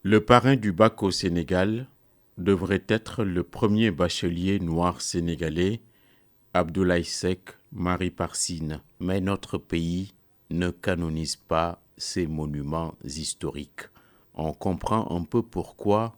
Le parrain du bac au Sénégal devrait être le premier bachelier noir sénégalais, Abdoulaye Seck Marie Parsine. Mais notre pays ne canonise pas ces monuments historiques. On comprend un peu pourquoi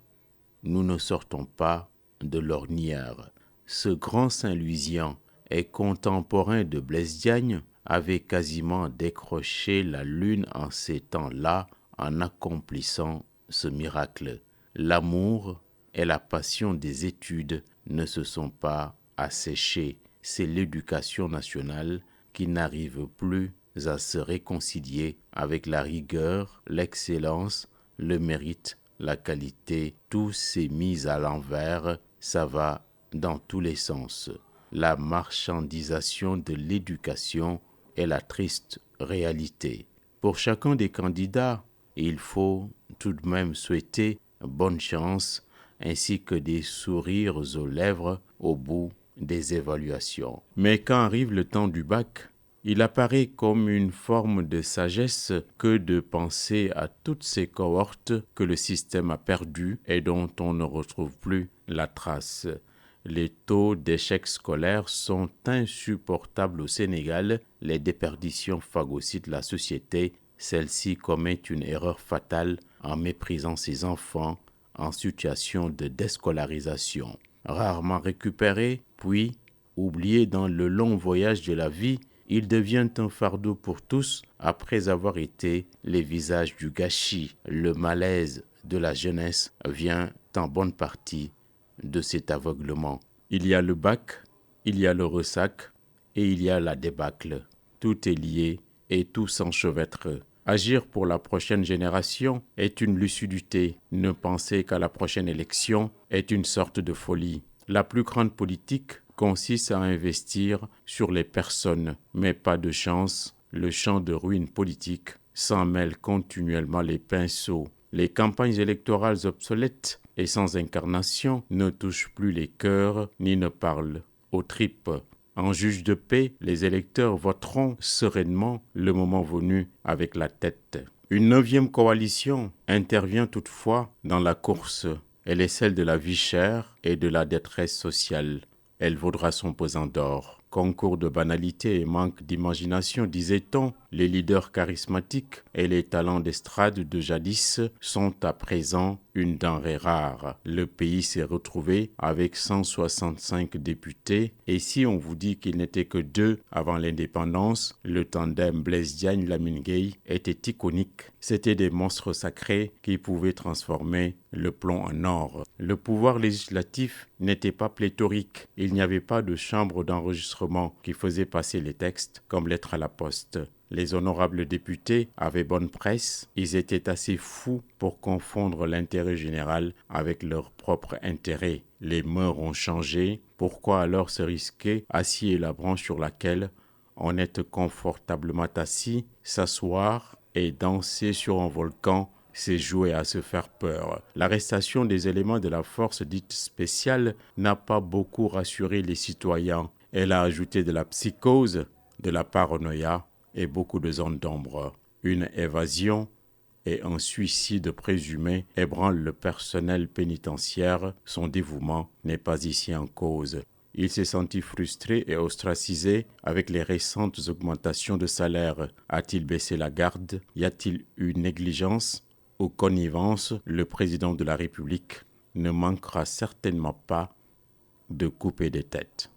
nous ne sortons pas de l'ornière. Ce grand Saint-Louisien est contemporain de Blaise Diagne, avait quasiment décroché la lune en ces temps-là en accomplissant ce miracle. L'amour et la passion des études ne se sont pas asséchés. C'est l'éducation nationale qui n'arrive plus à se réconcilier avec la rigueur, l'excellence, le mérite, la qualité. Tout s'est mis à l'envers, ça va dans tous les sens. La marchandisation de l'éducation est la triste réalité. Pour chacun des candidats, il faut tout de même souhaiter bonne chance ainsi que des sourires aux lèvres au bout des évaluations. Mais quand arrive le temps du bac, il apparaît comme une forme de sagesse que de penser à toutes ces cohortes que le système a perdues et dont on ne retrouve plus la trace. Les taux d'échec scolaire sont insupportables au Sénégal. Les déperditions phagocytent la société. Celle-ci commet une erreur fatale en méprisant ses enfants en situation de déscolarisation. Rarement récupérés, puis oubliés dans le long voyage de la vie, ils deviennent un fardeau pour tous après avoir été les visages du gâchis. Le malaise de la jeunesse vient en bonne partie de cet aveuglement. Il y a le bac, il y a le ressac et il y a la débâcle. Tout est lié et tout s'enchevêtre. Agir pour la prochaine génération est une lucidité. Ne penser qu'à la prochaine élection est une sorte de folie. La plus grande politique consiste à investir sur les personnes, mais pas de chance. Le champ de ruines politiques s'en mêle continuellement les pinceaux. Les campagnes électorales obsolètes et sans incarnation ne touchent plus les cœurs ni ne parlent aux tripes. En juge de paix, les électeurs voteront sereinement le moment venu avec la tête. Une 9e coalition intervient toutefois dans la course. Elle est celle de la vie chère et de la détresse sociale. Elle vaudra son pesant d'or. Concours de banalité et manque d'imagination, disait-on, les leaders charismatiques et les talents d'estrade de jadis sont à présent une denrée rare. Le pays s'est retrouvé avec 165 députés et si on vous dit qu'il n'était que 2 avant l'indépendance, le tandem Blaise Diagne-Lamine Gueye était iconique. C'étaient des monstres sacrés qui pouvaient transformer le plomb en or. Le pouvoir législatif n'était pas pléthorique. Il n'y avait pas de chambre d'enregistrement qui faisait passer les textes comme lettres à la poste. Les honorables députés avaient bonne presse, ils étaient assez fous pour confondre l'intérêt général avec leur propre intérêt. Les mœurs ont changé, pourquoi alors se risquer à scier la branche sur laquelle on est confortablement assis, s'asseoir et danser sur un volcan, c'est jouer à se faire peur. L'arrestation des éléments de la force dite spéciale n'a pas beaucoup rassuré les citoyens. Elle a ajouté de la psychose, de la paranoïa et beaucoup de zones d'ombre. Une évasion et un suicide présumé ébranlent le personnel pénitentiaire. Son dévouement n'est pas ici en cause. Il s'est senti frustré et ostracisé avec les récentes augmentations de salaire. A-t-il baissé la garde? Y a-t-il eu négligence ou connivence? Le président de la République ne manquera certainement pas de couper des têtes.